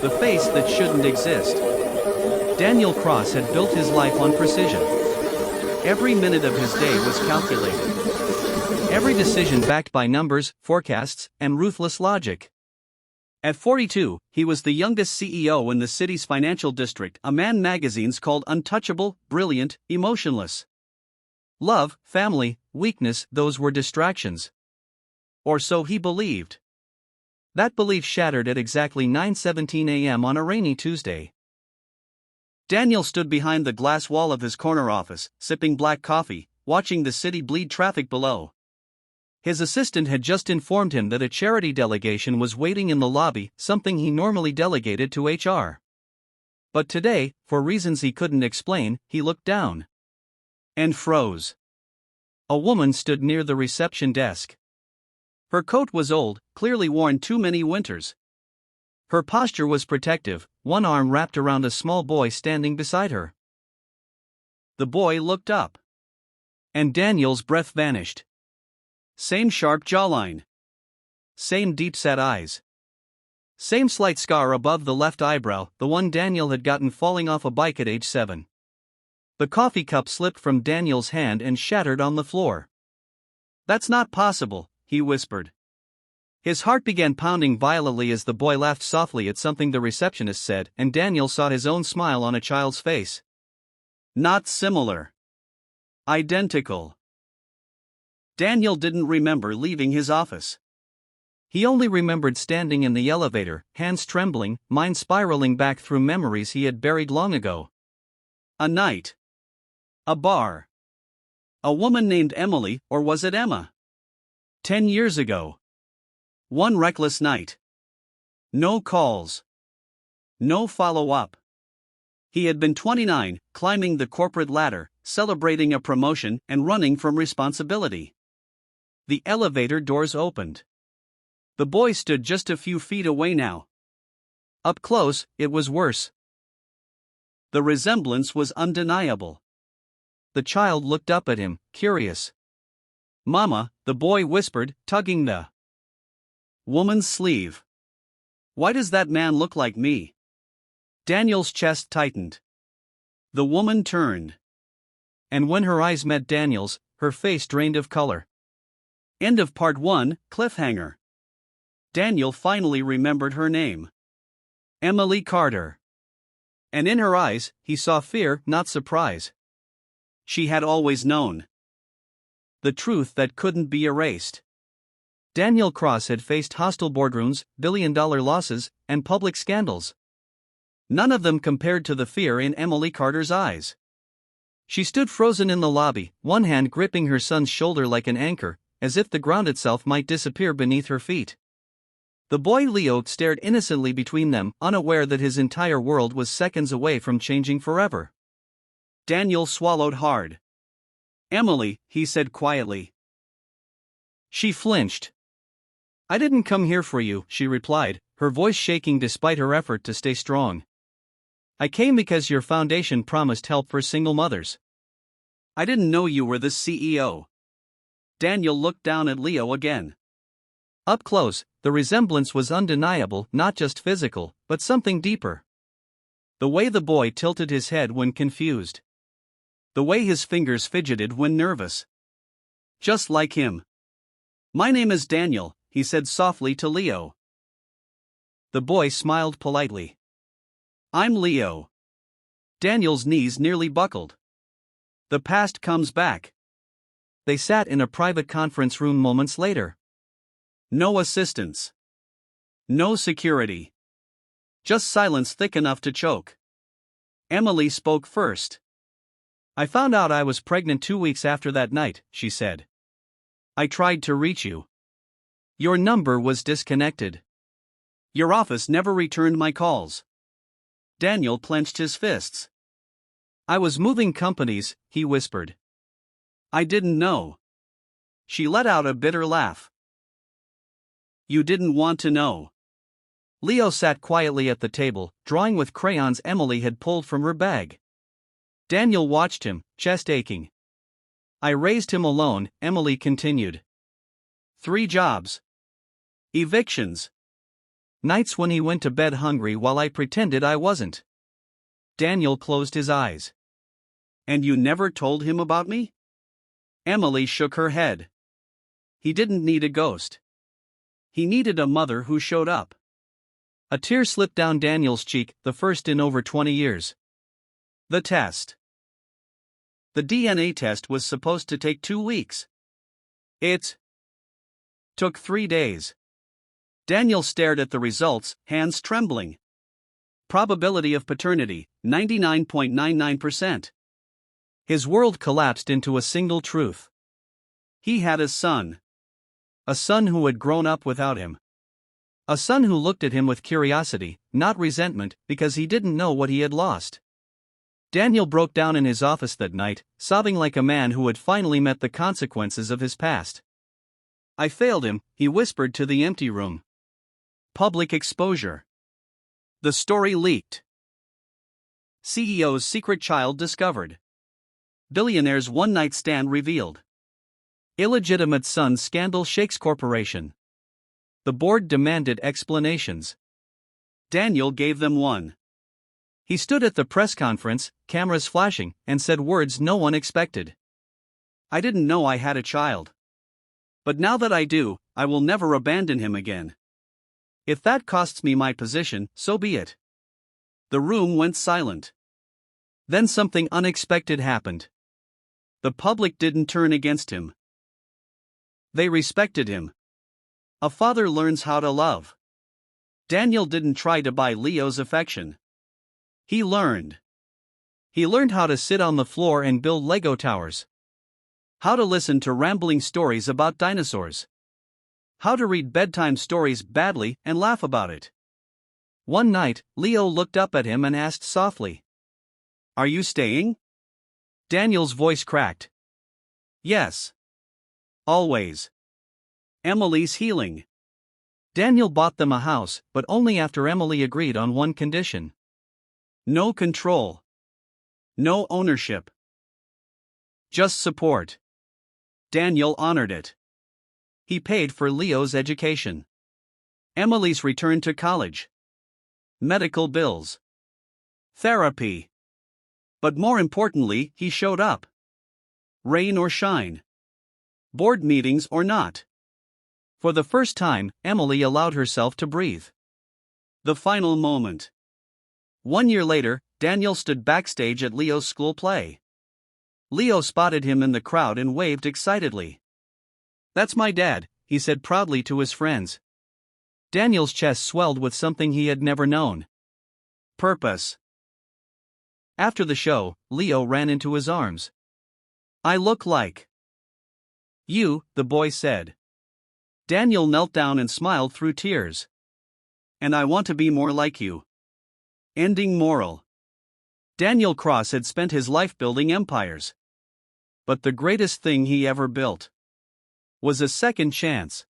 The face that shouldn't exist. Daniel Cross had built his life on precision. Every minute of his day was calculated. Every decision backed by numbers, forecasts, and ruthless logic. At 42, he was the youngest CEO in the city's financial district, a man magazines called untouchable, brilliant, emotionless. Love, family, weakness, those were distractions. Or so he believed. That belief shattered at exactly 9:17 a.m. on a rainy Tuesday. Daniel stood behind the glass wall of his corner office, sipping black coffee, watching the city bleed traffic below. His assistant had just informed him that a charity delegation was waiting in the lobby, something he normally delegated to HR. But today, for reasons he couldn't explain, he looked down. And froze. A woman stood near the reception desk. Her coat was old, clearly worn too many winters. Her posture was protective, one arm wrapped around a small boy standing beside her. The boy looked up. And Daniel's breath vanished. Same sharp jawline. Same deep-set eyes. Same slight scar above the left eyebrow, the one Daniel had gotten falling off a bike at age 7. The coffee cup slipped from Daniel's hand and shattered on the floor. "That's not possible," he whispered. His heart began pounding violently as the boy laughed softly at something the receptionist said, and Daniel saw his own smile on a child's face. Not similar. Identical. Daniel didn't remember leaving his office. He only remembered standing in the elevator, hands trembling, mind spiraling back through memories he had buried long ago. A night. A bar. A woman named Emily, or was it Emma? 10 years ago. One reckless night. No calls. No follow-up. He had been 29, climbing the corporate ladder, celebrating a promotion, and running from responsibility. The elevator doors opened. The boy stood just a few feet away now. Up close, it was worse. The resemblance was undeniable. The child looked up at him, curious. "Mama," the boy whispered, tugging the woman's sleeve. "Why does that man look like me?" Daniel's chest tightened. The woman turned. And when her eyes met Daniel's, her face drained of color. End of part 1, cliffhanger. Daniel finally remembered her name. Emily Carter. And in her eyes, he saw fear, not surprise. She had always known. The truth that couldn't be erased. Daniel Cross had faced hostile boardrooms, billion-dollar losses, and public scandals. None of them compared to the fear in Emily Carter's eyes. She stood frozen in the lobby, one hand gripping her son's shoulder like an anchor, as if the ground itself might disappear beneath her feet. The boy Leo stared innocently between them, unaware that his entire world was seconds away from changing forever. Daniel swallowed hard. "Emily," he said quietly. She flinched. "I didn't come here for you," she replied, her voice shaking despite her effort to stay strong. "I came because your foundation promised help for single mothers." "I didn't know you were the CEO." Daniel looked down at Leo again. Up close, the resemblance was undeniable, not just physical, but something deeper. The way the boy tilted his head when confused. The way his fingers fidgeted when nervous. Just like him. "My name is Daniel," he said softly to Leo. The boy smiled politely. "I'm Leo." Daniel's knees nearly buckled. The past comes back. They sat in a private conference room moments later. No assistants. No security. Just silence thick enough to choke. Emily spoke first. "I found out I was pregnant 2 weeks after that night," she said. "I tried to reach you. Your number was disconnected. Your office never returned my calls." Daniel clenched his fists. "I was moving companies," he whispered. "I didn't know." She let out a bitter laugh. "You didn't want to know." Leo sat quietly at the table, drawing with crayons Emily had pulled from her bag. Daniel watched him, chest aching. "I raised him alone," Emily continued. 3 jobs. Evictions. Nights when he went to bed hungry while I pretended I wasn't. Daniel closed his eyes. And you never told him about me? Emily shook her head. He didn't need a ghost. He needed a mother who showed up. A tear slipped down Daniel's cheek, the first in over 20 years. The test. The DNA test was supposed to take 2 weeks. It took 3 days. Daniel stared at the results, hands trembling. Probability of paternity, 99.99%. His world collapsed into a single truth. He had a son. A son who had grown up without him. A son who looked at him with curiosity, not resentment, because he didn't know what he had lost. Daniel broke down in his office that night, sobbing like a man who had finally met the consequences of his past. I failed him, he whispered to the empty room. Public exposure. The story leaked. CEO's secret child discovered. Billionaire's one-night stand revealed. Illegitimate son scandal shakes corporation. The board demanded explanations. Daniel gave them one. He stood at the press conference, cameras flashing, and said words no one expected. I didn't know I had a child. But now that I do, I will never abandon him again. If that costs me my position, so be it. The room went silent. Then something unexpected happened. The public didn't turn against him. They respected him. A father learns how to love. Daniel didn't try to buy Leo's affection. He learned. He learned how to sit on the floor and build Lego towers. How to listen to rambling stories about dinosaurs. How to read bedtime stories badly and laugh about it. One night, Leo looked up at him and asked softly, "Are you staying?" Daniel's voice cracked. "Yes. Always. Emily's healing." Daniel bought them a house, but only after Emily agreed on one condition. No control. No ownership. Just support. Daniel honored it. He paid for Leo's education. Emily's return to college. Medical bills. Therapy. But more importantly, he showed up. Rain or shine. Board meetings or not. For the first time, Emily allowed herself to breathe. The final moment. 1 year later, Daniel stood backstage at Leo's school play. Leo spotted him in the crowd and waved excitedly. "That's my dad," he said proudly to his friends. Daniel's chest swelled with something he had never known. Purpose. After the show, Leo ran into his arms. "I look like you," the boy said. Daniel knelt down and smiled through tears. "And I want to be more like you." Ending moral. Daniel Cross had spent his life building empires. But the greatest thing he ever built was a second chance.